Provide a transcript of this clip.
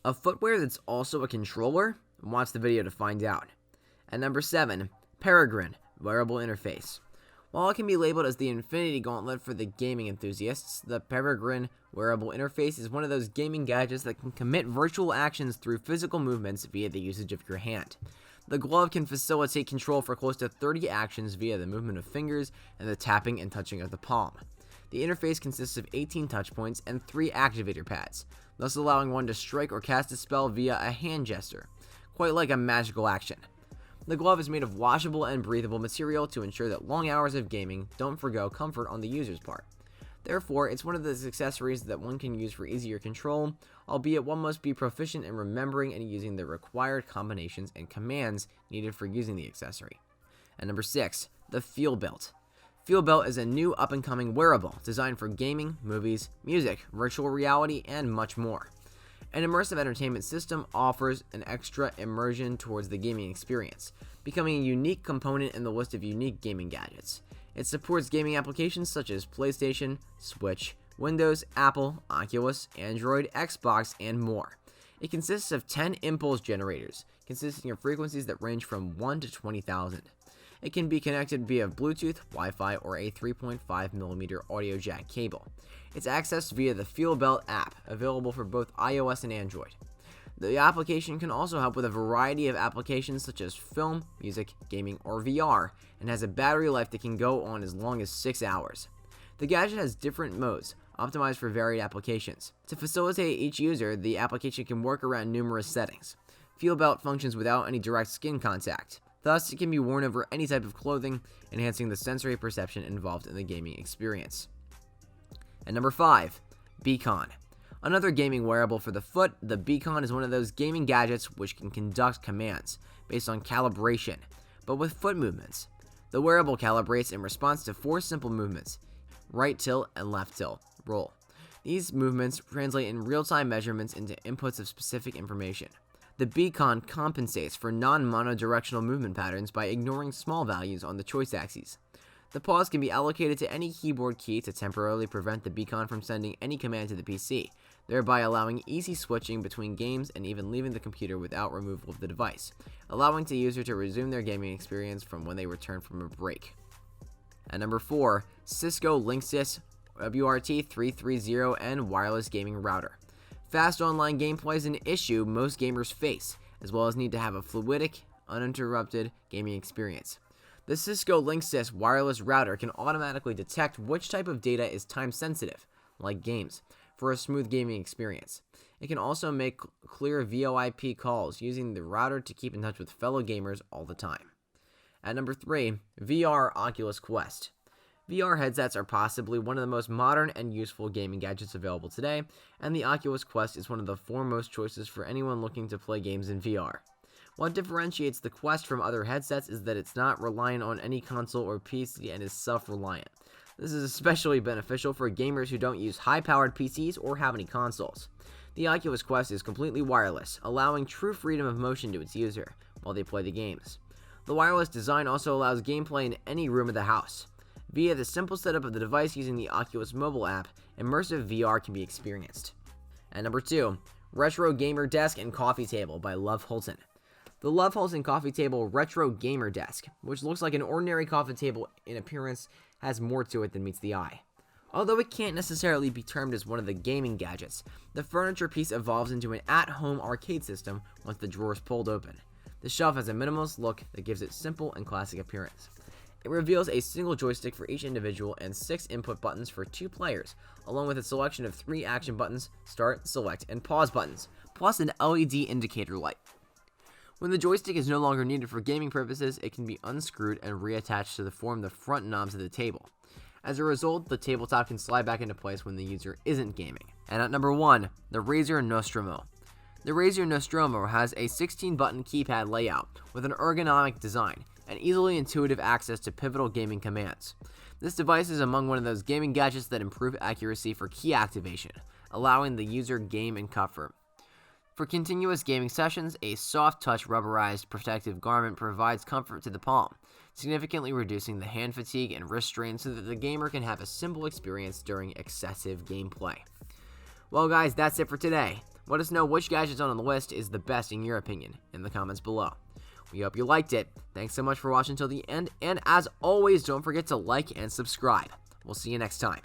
A footwear that's also a controller? Watch the video to find out. At number 7, Peregrine Wearable Interface. While it can be labeled as the Infinity Gauntlet for the gaming enthusiasts, the Peregrine Wearable Interface is one of those gaming gadgets that can commit virtual actions through physical movements via the usage of your hand. The glove can facilitate control for close to 30 actions via the movement of fingers and the tapping and touching of the palm. The interface consists of 18 touch points and 3 activator pads, thus allowing one to strike or cast a spell via a hand gesture, quite like a magical action. The glove is made of washable and breathable material to ensure that long hours of gaming don't forgo comfort on the user's part. Therefore, it's one of those accessories that one can use for easier control, albeit one must be proficient in remembering and using the required combinations and commands needed for using the accessory. At number 6, the Feel Belt. Feel Belt is a new up-and-coming wearable designed for gaming, movies, music, virtual reality, and much more. An immersive entertainment system offers an extra immersion towards the gaming experience, becoming a unique component in the list of unique gaming gadgets. It supports gaming applications such as PlayStation, Switch, Windows, Apple, Oculus, Android, Xbox, and more. It consists of 10 impulse generators, consisting of frequencies that range from 1 to 20,000. It can be connected via Bluetooth, Wi-Fi, or a 3.5mm audio jack cable. It's accessed via the Feel Belt app, available for both iOS and Android. The application can also help with a variety of applications such as film, music, gaming, or VR, and has a battery life that can go on as long as 6 hours. The gadget has different modes, optimized for varied applications. To facilitate each user, the application can work around numerous settings. Feel Belt functions without any direct skin contact. Thus, it can be worn over any type of clothing, enhancing the sensory perception involved in the gaming experience. At number 5, Beacon. Another gaming wearable for the foot, the Beacon is one of those gaming gadgets which can conduct commands based on calibration, but with foot movements. The wearable calibrates in response to 4 simple movements: right tilt and left tilt, roll. These movements translate in real-time measurements into inputs of specific information. The Beacon compensates for non-monodirectional movement patterns by ignoring small values on the choice axes. The pause can be allocated to any keyboard key to temporarily prevent the Beacon from sending any command to the PC, thereby allowing easy switching between games and even leaving the computer without removal of the device, allowing the user to resume their gaming experience from when they return from a break. At number 4, Cisco Linksys WRT330N Wireless Gaming Router. Fast online gameplay is an issue most gamers face, as well as need to have a fluidic, uninterrupted gaming experience. The Cisco Linksys wireless router can automatically detect which type of data is time-sensitive, like games, for a smooth gaming experience. It can also make clear VoIP calls using the router to keep in touch with fellow gamers all the time. At number 3, VR Oculus Quest. VR headsets are possibly one of the most modern and useful gaming gadgets available today, and the Oculus Quest is one of the foremost choices for anyone looking to play games in VR. What differentiates the Quest from other headsets is that it's not reliant on any console or PC and is self-reliant. This is especially beneficial for gamers who don't use high-powered PCs or have any consoles. The Oculus Quest is completely wireless, allowing true freedom of motion to its user while they play the games. The wireless design also allows gameplay in any room of the house. Via the simple setup of the device using the Oculus mobile app, immersive VR can be experienced. At number 2, Retro Gamer Desk and Coffee Table by Love Holton. The Love Holton Coffee Table Retro Gamer Desk, which looks like an ordinary coffee table in appearance, has more to it than meets the eye. Although it can't necessarily be termed as one of the gaming gadgets, the furniture piece evolves into an at-home arcade system once the drawer is pulled open. The shelf has a minimalist look that gives it simple and classic appearance. It reveals a single joystick for each individual and 6 input buttons for 2 players, along with a selection of 3 action buttons, start, select, and pause buttons, plus an LED indicator light. When the joystick is no longer needed for gaming purposes, it can be unscrewed and reattached to form the front knobs of the table. As a result, the tabletop can slide back into place when the user isn't gaming. And at number 1, the Razer Nostromo. The Razer Nostromo has a 16-button keypad layout with an ergonomic design and easily intuitive access to pivotal gaming commands. This device is among one of those gaming gadgets that improve accuracy for key activation, allowing the user game in comfort. For continuous gaming sessions, a soft-touch rubberized protective garment provides comfort to the palm, significantly reducing the hand fatigue and wrist strain so that the gamer can have a simple experience during excessive gameplay. Well guys, that's it for today. Let us know which gadgets on the list is the best in your opinion in the comments below. We hope you liked it. Thanks so much for watching until the end, and as always, don't forget to like and subscribe. We'll see you next time.